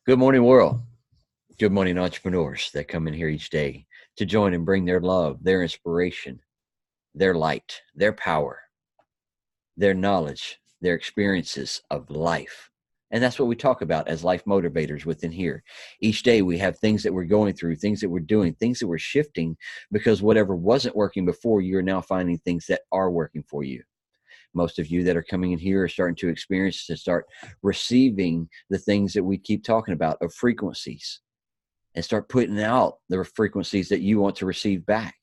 Good morning, world. Good morning, entrepreneurs that come in here each day to join and bring their love, their inspiration, their light, their power, their knowledge, their experiences of life. And that's what we talk about as life motivators within here. Each day we have things that we're going through, things that we're doing, things that we're shifting because whatever wasn't working before, you're now finding things that are working for you. Most of you that are coming in here are starting to experience to start receiving the things that we keep talking about of frequencies and start putting out the frequencies that you want to receive back.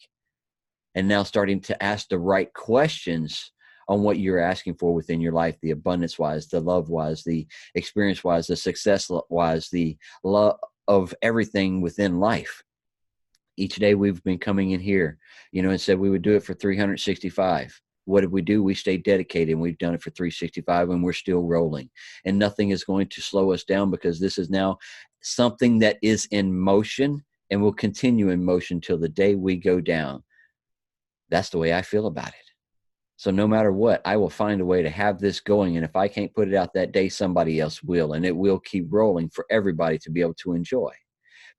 And now starting to ask the right questions on what you're asking for within your life, the abundance wise, the love wise, the experience wise, the success wise, the love of everything within life. Each day we've been coming in here, and said we would do it for 365. What did we do? We stayed dedicated, and we've done it for 365, and we're still rolling. And nothing is going to slow us down because this is now something that is in motion and will continue in motion till the day we go down. That's the way I feel about it. So no matter what, I will find a way to have this going. And if I can't put it out that day, somebody else will. And it will keep rolling for everybody to be able to enjoy.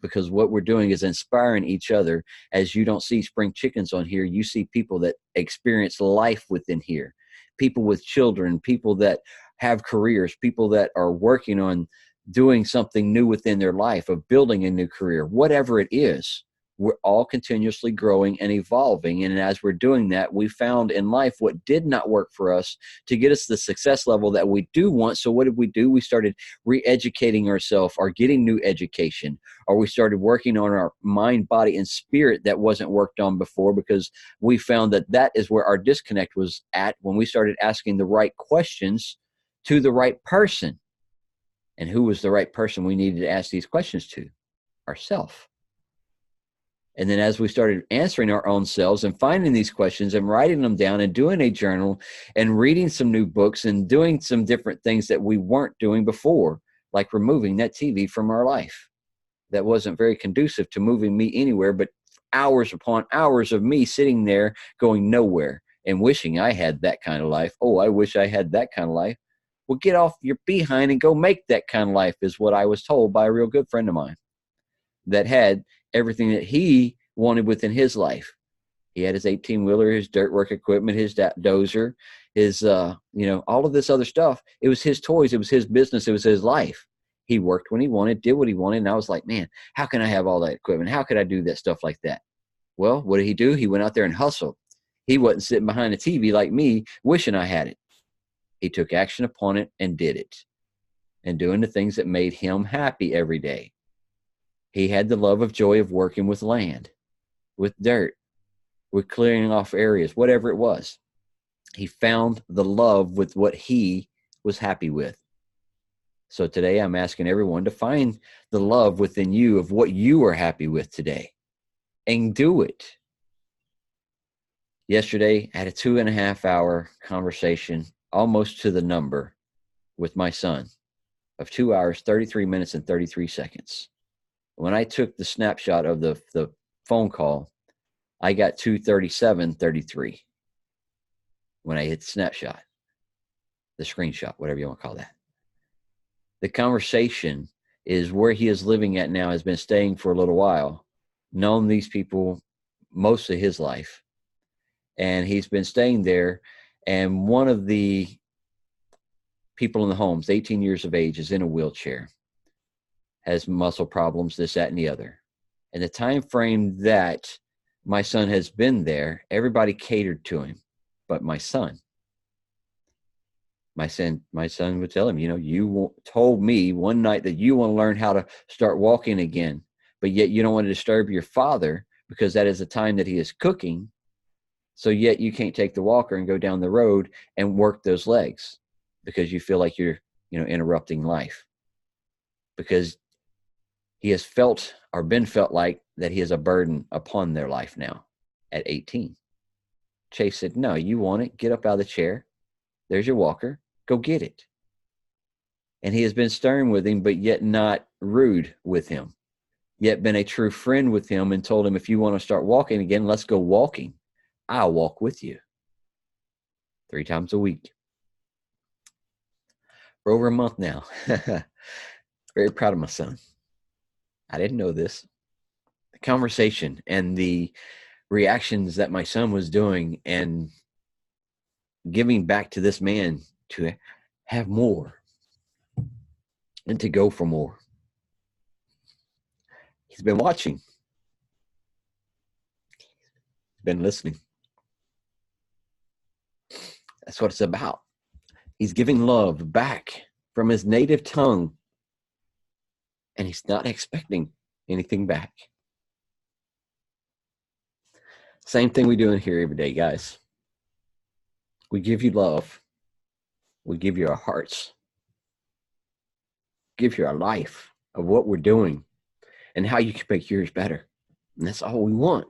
Because what we're doing is inspiring each other. As you don't see spring chickens on here, you see people that experience life within here, people with children, people that have careers, people that are working on doing something new within their life, of building a new career, whatever it is. We're all continuously growing and evolving. And as we're doing that, we found in life what did not work for us to get us the success level that we do want. So what did we do? We started re-educating ourselves, or getting new education, or we started working on our mind, body, and spirit that wasn't worked on before, because we found that that is where our disconnect was at when we started asking the right questions to the right person. And who was the right person we needed to ask these questions to? Ourselves. And then as we started answering our own selves and finding these questions and writing them down and doing a journal and reading some new books and doing some different things that we weren't doing before, like removing that TV from our life. That wasn't very conducive to moving me anywhere, but hours upon hours of me sitting there going nowhere and wishing I had that kind of life. Oh, I wish I had that kind of life. Well, get off your behind and go make that kind of life, is what I was told by a real good friend of mine that had everything that he wanted within his life. He had his 18-wheeler, his dirt work equipment, his dozer, his, all of this other stuff. It was his toys. It was his business. It was his life. He worked when he wanted, did what he wanted. And I was like, man, how can I have all that equipment? How could I do that stuff like that? Well, what did he do? He went out there and hustled. He wasn't sitting behind a TV like me, wishing I had it. He took action upon it and did it, and doing the things that made him happy every day. He had the love of joy of working with land, with dirt, with clearing off areas, whatever it was. He found the love with what he was happy with. So today I'm asking everyone to find the love within you of what you are happy with today, and do it. Yesterday, I had a 2.5-hour conversation, almost to the number, with my son, of 2 hours, 33 minutes, and 33 seconds. When I took the snapshot of the phone call, I got 2:37:33 when I hit the snapshot, the screenshot, whatever you want to call that. The conversation is where he is living at now, has been staying for a little while, known these people most of his life, and he's been staying there. And one of the people in the home is 18 years of age, is in a wheelchair, has muscle problems, this, that, and the other. And the time frame that my son has been there, everybody catered to him, but my son. My son would tell him, you told me one night that you want to learn how to start walking again, but yet you don't want to disturb your father because that is the time that he is cooking. So yet you can't take the walker and go down the road and work those legs because you feel like you're, interrupting life, because he has felt or been felt like that he is a burden upon their life now at 18. Chase said, no, you want it? Get up out of the chair. There's your walker. Go get it. And he has been stern with him, but yet not rude with him, yet been a true friend with him, and told him, if you want to start walking again, let's go walking. I'll walk with you 3 times a week for over a month now. Very proud of my son. I didn't know this. The conversation and the reactions that my son was doing and giving back to this man to have more and to go for more. He's been watching. He's been listening. That's what it's about. He's giving love back from his native tongue, and he's not expecting anything back. Same thing we do in here every day, guys. We give you love. We give you our hearts. Give you our life of what we're doing and how you can make yours better. And that's all we want.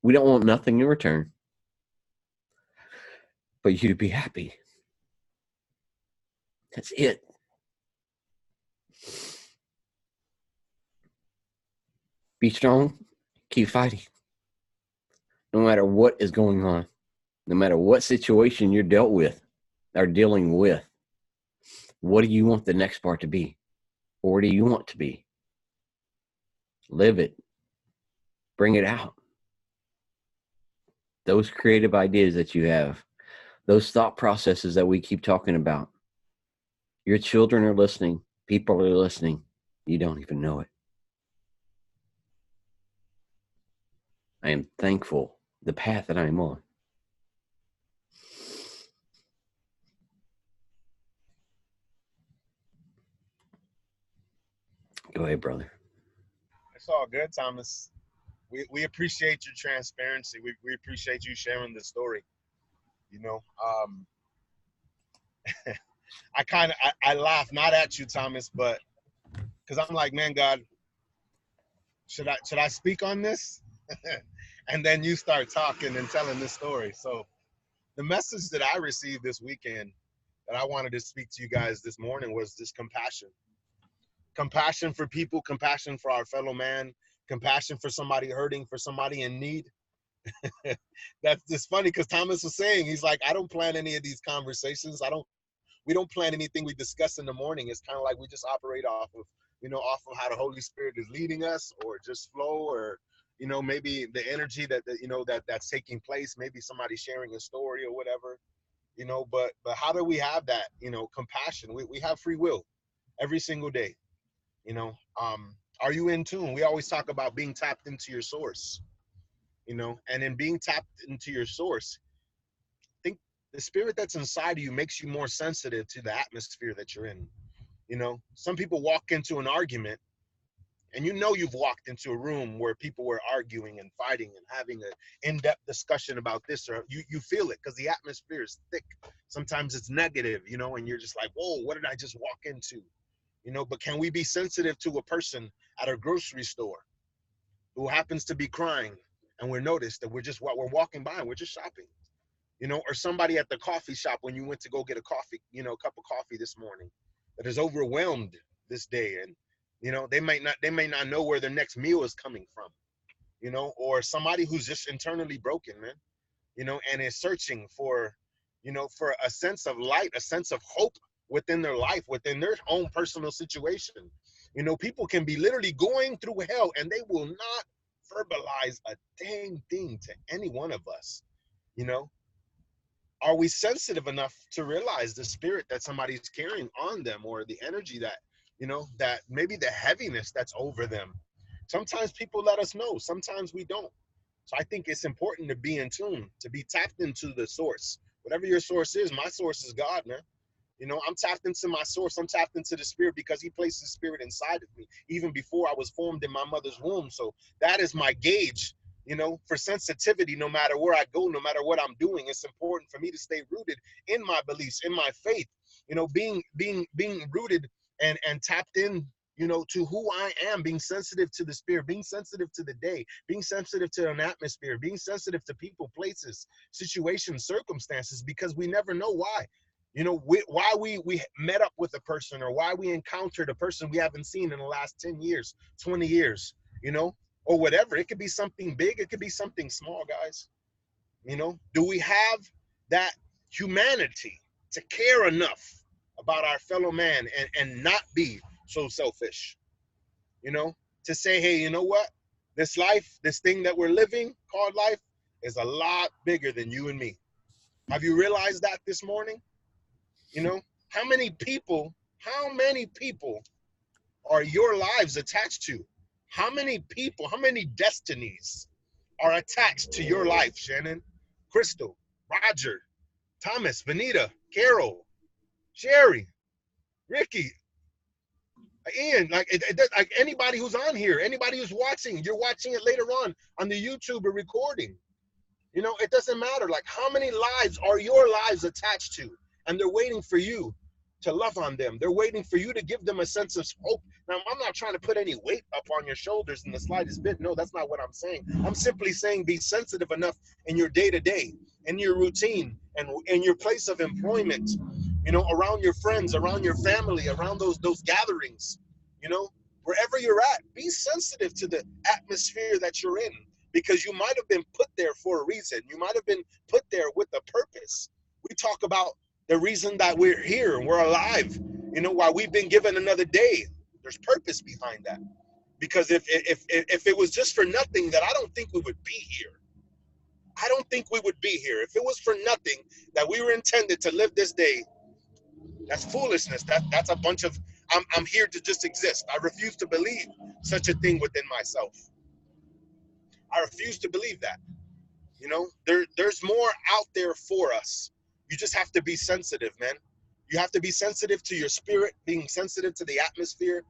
We don't want nothing in return but you to be happy. That's it. Be strong. Keep fighting. No matter what is going on, no matter what situation you're dealt with or dealing with, what do you want the next part to be? Or where do you want to be? Live it. Bring it out. Those creative ideas that you have, those thought processes that we keep talking about. Your children are listening. People are listening. You don't even know it. I am thankful the path that I am on. Go ahead, brother. It's all good, Thomas. We appreciate your transparency. We appreciate you sharing the story. You know, I laugh not at you, Thomas, but because I'm like, man, God, should I speak on this? And then you start talking and telling this story. So the message that I received this weekend that I wanted to speak to you guys this morning was this compassion for people, compassion for our fellow man, compassion for somebody hurting, for somebody in need. That's just funny because Thomas was saying, he's like, I don't plan any of these conversations. We don't plan anything we discuss in the morning. It's kind of like we just operate off of, off of how the Holy Spirit is leading us, or just flow, or, maybe the energy that's taking place, maybe somebody sharing a story or whatever, but how do we have that, compassion? We have free will every single day, you know, are you in tune? We always talk about being tapped into your source, and in being tapped into your source, think the spirit that's inside of you makes you more sensitive to the atmosphere that you're in. Some people walk into an argument, and you've walked into a room where people were arguing and fighting and having an in-depth discussion about this, or you feel it because the atmosphere is thick. Sometimes it's negative, and you're just like, whoa, what did I just walk into? But can we be sensitive to a person at a grocery store who happens to be crying, and we're noticed that we're walking by and we're just shopping, or somebody at the coffee shop when you went to go get a coffee, cup of coffee this morning, that is overwhelmed this day, and they may not know where their next meal is coming from, or somebody who's just internally broken, man, and is searching for a sense of light, a sense of hope within their life, within their own personal situation. People can be literally going through hell and they will not verbalize a dang thing to any one of us. Are we sensitive enough to realize the spirit that somebody's carrying on them, or the energy that, that maybe the heaviness that's over them? Sometimes people let us know, sometimes we don't. So I think it's important to be in tune, to be tapped into the source. Whatever your source is, my source is God, man. I'm tapped into my source. I'm tapped into the spirit because he placed his spirit inside of me even before I was formed in my mother's womb. So that is my gauge, for sensitivity. No matter where I go, no matter what I'm doing, it's important for me to stay rooted in my beliefs, in my faith, being rooted and tapped in, to who I am, being sensitive to the spirit, being sensitive to the day, being sensitive to an atmosphere, being sensitive to people, places, situations, circumstances, because we never know why. Why we met up with a person, or why we encountered a person we haven't seen in the last 10 years, 20 years, or whatever. It could be something big. It could be something small, guys. Do we have that humanity to care enough about our fellow man and not be so selfish, you know, to say, hey, you know what? This life, this thing that we're living called life is a lot bigger than you and me. Have you realized that this morning? You know, how many people are your lives attached to? How many people, how many destinies are attached to your life, Shannon, Crystal, Roger, Thomas, Vanita, Carol, Sherry, Ricky, Ian, like anybody who's on here, anybody who's watching, you're watching it later on the YouTube or recording. You know, it doesn't matter. Like, how many lives are your lives attached to? And they're waiting for you to love on them. They're waiting for you to give them a sense of hope. Now, I'm not trying to put any weight up on your shoulders in the slightest bit. No, that's not what I'm saying. I'm simply saying be sensitive enough in your day-to-day, in your routine, and in your place of employment, you know, around your friends, around your family, around those gatherings, you know, wherever you're at, be sensitive to the atmosphere that you're in, because you might have been put there for a reason. You might have been put there with a purpose. We talk about the reason that we're here and we're alive, you know, why we've been given another day. There's purpose behind that. Because if it was just for nothing, then I don't think we would be here. I don't think we would be here. If it was for nothing that we were intended to live this day, that's foolishness. That's a bunch of, I'm here to just exist. I refuse to believe such a thing within myself. I refuse to believe that. You know, there's more out there for us. You just have to be sensitive, man. You have to be sensitive to your spirit, being sensitive to the atmosphere,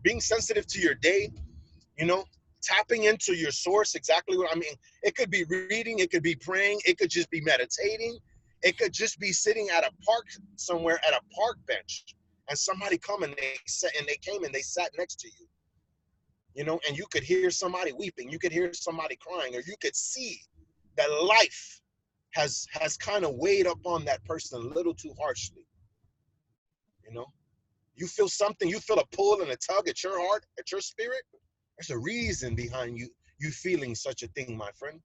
being sensitive to your day, you know, tapping into your source. Exactly what I mean. It could be reading, it could be praying, it could just be meditating. It could just be sitting at a park somewhere at a park bench, and somebody come and they came and they sat next to you. You know, and you could hear somebody weeping, you could hear somebody crying, or you could see that life has kind of weighed up on that person a little too harshly. You know, you feel something, you feel a pull and a tug at your heart, at your spirit. There's a reason behind you feeling such a thing, my friend.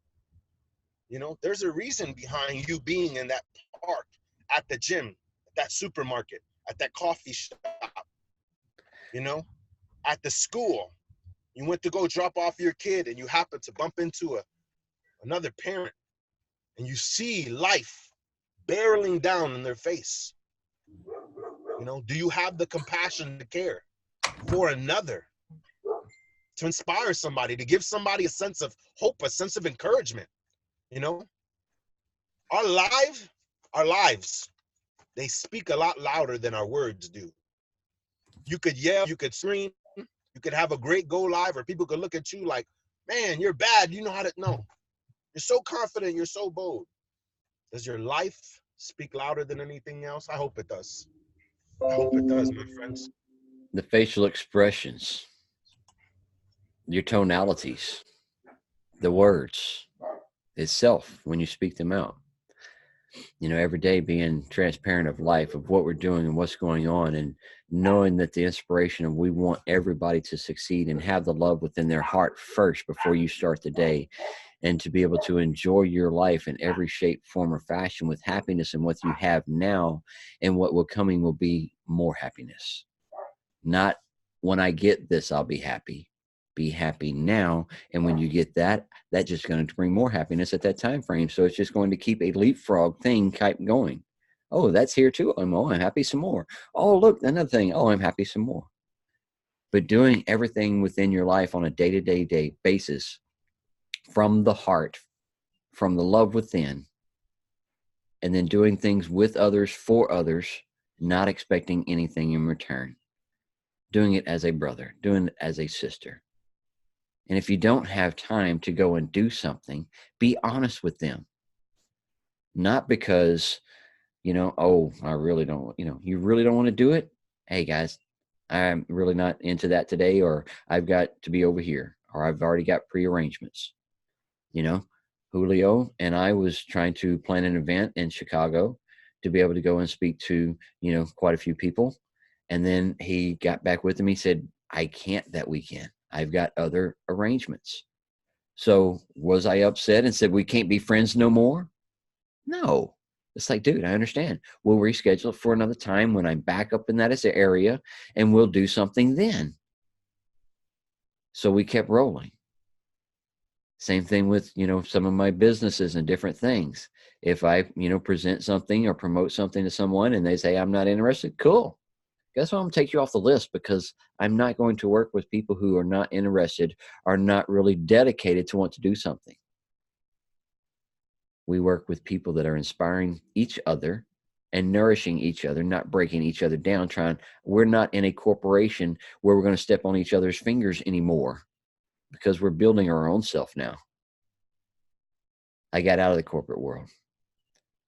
You know, there's a reason behind you being in that park, at the gym, at that supermarket, at that coffee shop, you know, at the school. You went to go drop off your kid and you happen to bump into another parent, and you see life barreling down in their face. You know, do you have the compassion to care for another, to inspire somebody, to give somebody a sense of hope, a sense of encouragement? You know, our lives, they speak a lot louder than our words do. You could yell, you could scream, you could have a great go live, or people could look at you like, man, you're bad. You know how to, no. You're so confident, you're so bold. Does your life speak louder than anything else? I hope it does. I hope it does, my friends. The facial expressions, your tonalities, the words itself when you speak them out. You know, every day being transparent of life, of what we're doing and what's going on, and knowing that the inspiration of we want everybody to succeed and have the love within their heart first before you start the day, and to be able to enjoy your life in every shape, form, or fashion with happiness in what you have now, and what will coming will be more happiness. Not when I get this, I'll be happy. Be happy now, and when you get that, that's just going to bring more happiness at that time frame. So it's just going to keep a leapfrog thing keep going. Oh, that's here too. I'm happy some more. Oh, look, another thing. Oh, I'm happy some more. But doing everything within your life on a day-to-day basis from the heart, from the love within, and then doing things with others, for others, not expecting anything in return. Doing it as a brother, doing it as a sister. And if you don't have time to go and do something, be honest with them. Not because, you know, oh, I really don't, you know, you really don't want to do it. Hey guys, I'm really not into that today, or I've got to be over here, or I've already got prearrangements. You know, Julio and I was trying to plan an event in Chicago to be able to go and speak to, you know, quite a few people. And then he got back with him. He said, I can't that weekend. I've got other arrangements. So was I upset and said, we can't be friends no more? No. It's like, dude, I understand. We'll reschedule it for another time when I'm back up in that as an area, and we'll do something then. So we kept rolling. Same thing with, some of my businesses and different things. If I, present something or promote something to someone and they say, I'm not interested, cool. Guess what? I'm going to take you off the list, because I'm not going to work with people who are not interested, are not really dedicated to want to do something. We work with people that are inspiring each other and nourishing each other, not breaking each other down. We're not in a corporation where we're going to step on each other's fingers anymore, because we're building our own self now. I got out of the corporate world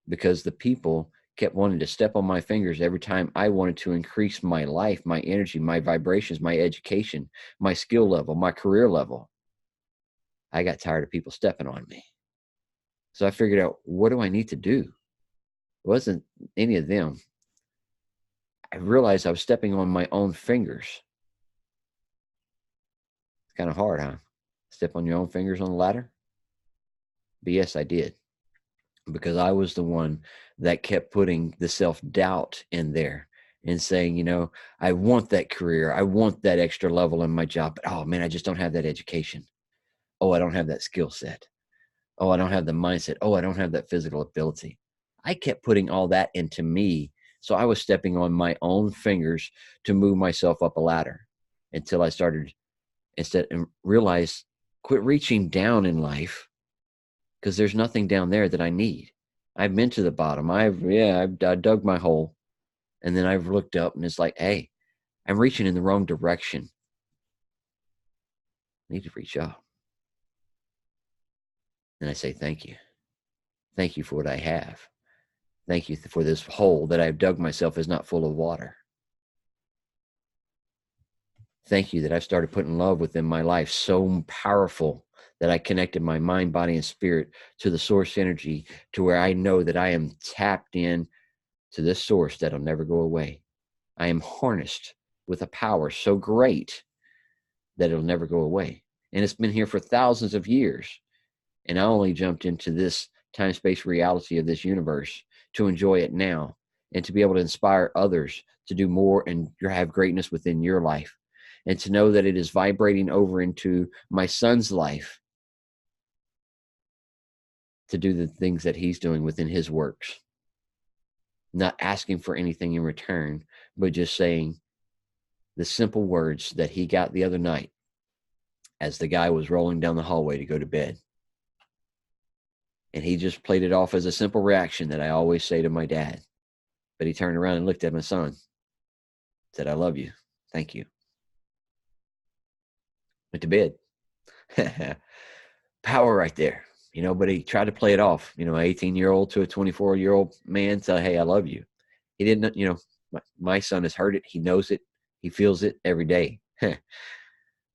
because the people kept wanting to step on my fingers every time I wanted to increase my life, my energy, my vibrations, my education, my skill level, my career level. I got tired of people stepping on me. So I figured out, what do I need to do? It wasn't any of them. I realized I was stepping on my own fingers. It's kind of hard, huh? Step on your own fingers on the ladder? But yes, I did. Because I was the one that kept putting the self-doubt in there and saying, I want that career. I want that extra level in my job. But, oh, man, I just don't have that education. Oh, I don't have that skill set. Oh, I don't have the mindset. Oh, I don't have that physical ability. I kept putting all that into me. So I was stepping on my own fingers to move myself up a ladder until I started and realized, quit reaching down in life, because there's nothing down there that I need. I've been to the bottom. I dug my hole, and then I've looked up, and it's like, hey, I'm reaching in the wrong direction. I need to reach up. And I say, thank you. Thank you for what I have. Thank you for this hole that I've dug myself is not full of water. Thank you that I've started putting love within my life, so powerful that I connected my mind, body, and spirit to the source energy, to where I know that I am tapped in to this source that'll never go away. I am harnessed with a power so great that it'll never go away. And it's been here for thousands of years. And I only jumped into this time-space reality of this universe to enjoy it now, and to be able to inspire others to do more and have greatness within your life. And to know that it is vibrating over into my son's life to do the things that he's doing within his works. Not asking for anything in return, but just saying the simple words that he got the other night as the guy was rolling down the hallway to go to bed. And he just played it off as a simple reaction that I always say to my dad. But he turned around and looked at my son, said, I love you. Thank you. Went to bed. Power right there. But he tried to play it off, an 18-year-old to a 24-year-old man say, hey, I love you. He didn't, my son has heard it. He knows it. He feels it every day. But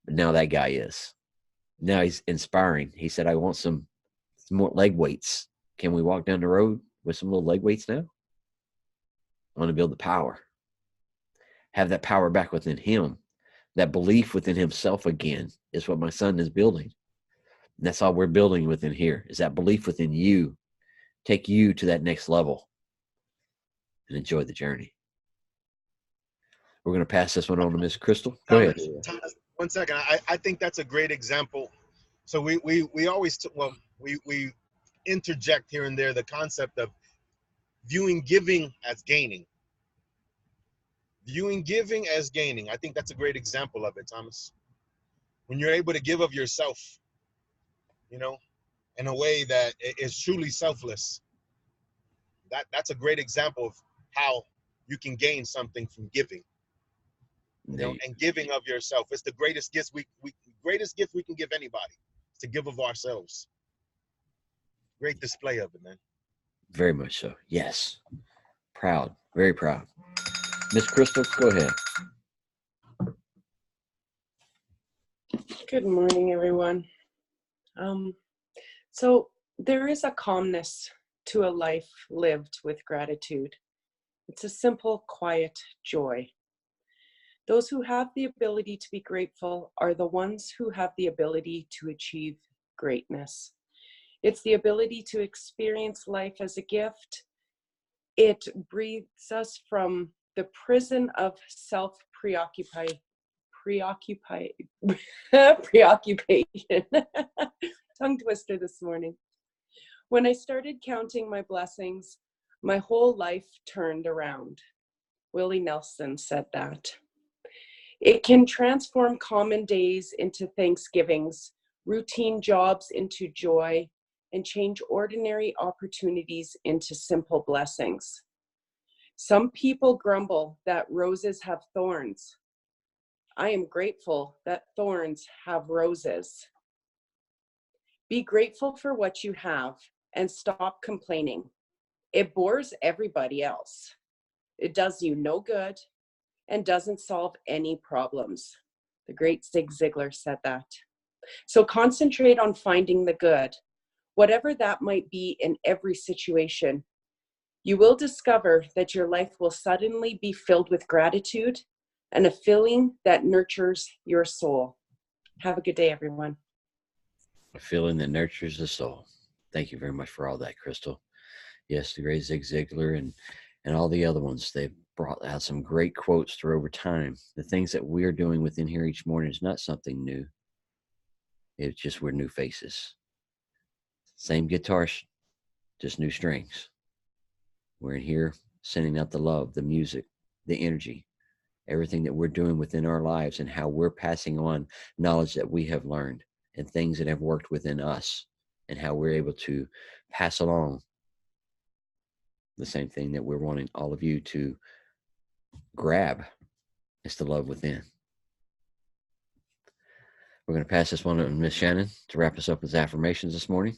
now that guy is. Now he's inspiring. He said, I want some more leg weights. Can we walk down the road with some little leg weights now? I want to build the power. Have that power back within him. That belief within himself again is what my son is building. And that's all we're building within here, is that belief within you. Take you to that next level and enjoy the journey. We're going to pass this one on to Miss Crystal. Go ahead. Thomas, 1 second. I think that's a great example. So we always, we interject here and there the concept of viewing giving as gaining. Viewing giving as gaining. I think that's a great example of it, Thomas. When you're able to give of yourself, in a way that is truly selfless, that's a great example of how you can gain something from giving. And giving of yourself. It's the greatest gift greatest gift we can give anybody, to give of ourselves. Great display of it, man. Very much so. Yes. Proud. Very proud. Miss Crystal, go ahead. Good morning, everyone. So there is a calmness to a life lived with gratitude. It's a simple, quiet joy. Those who have the ability to be grateful are the ones who have the ability to achieve greatness. It's the ability to experience life as a gift It breathes us from the prison of preoccupation. Tongue twister this morning. When I started counting my blessings, my whole life turned around. Willie Nelson said that. It can transform common days into Thanksgivings, routine jobs into joy, and change ordinary opportunities into simple blessings. Some people grumble that roses have thorns. I am grateful that thorns have roses. Be grateful for what you have and stop complaining. It bores everybody else. It does you no good and doesn't solve any problems. The great Zig Ziglar said that. So concentrate on finding the good, whatever that might be in every situation. You will discover that your life will suddenly be filled with gratitude and a feeling that nurtures your soul. Have a good day, everyone. A feeling that nurtures the soul. Thank you very much for all that, Crystal. Yes, the great Zig Ziglar and all the other ones, they've brought out some great quotes through over time. The things that we're doing within here each morning is not something new. It's just we're new faces. Same guitar, just new strings. We're in here sending out the love, the music, the energy, everything that we're doing within our lives and how we're passing on knowledge that we have learned and things that have worked within us and how we're able to pass along the same thing that we're wanting all of you to grab. It's the love within. We're going to pass this one to Miss Shannon to wrap us up with affirmations this morning.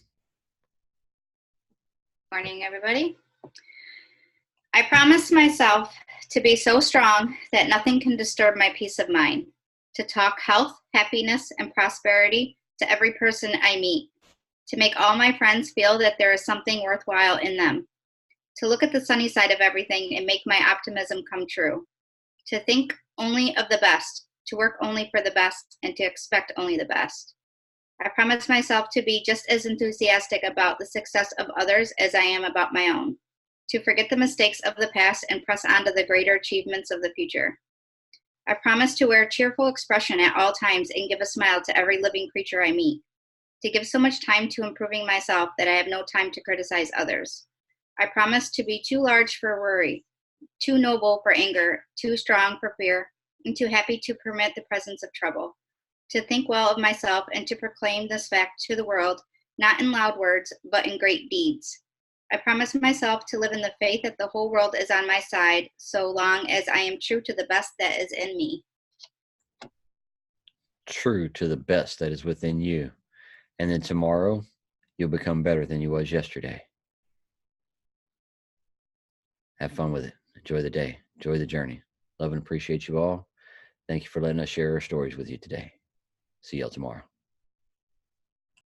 Morning, everybody. I promise myself to be so strong that nothing can disturb my peace of mind, to talk health, happiness, and prosperity to every person I meet, to make all my friends feel that there is something worthwhile in them, to look at the sunny side of everything and make my optimism come true, to think only of the best, to work only for the best, and to expect only the best. I promise myself to be just as enthusiastic about the success of others as I am about my own, to forget the mistakes of the past and press on to the greater achievements of the future. I promise to wear a cheerful expression at all times and give a smile to every living creature I meet, to give so much time to improving myself that I have no time to criticize others. I promise to be too large for worry, too noble for anger, too strong for fear, and too happy to permit the presence of trouble, to think well of myself and to proclaim this fact to the world, not in loud words, but in great deeds. I promise myself to live in the faith that the whole world is on my side, so long as I am true to the best that is in me. True to the best that is within you. And then tomorrow, you'll become better than you was yesterday. Have fun with it. Enjoy the day. Enjoy the journey. Love and appreciate you all. Thank you for letting us share our stories with you today. See y'all tomorrow.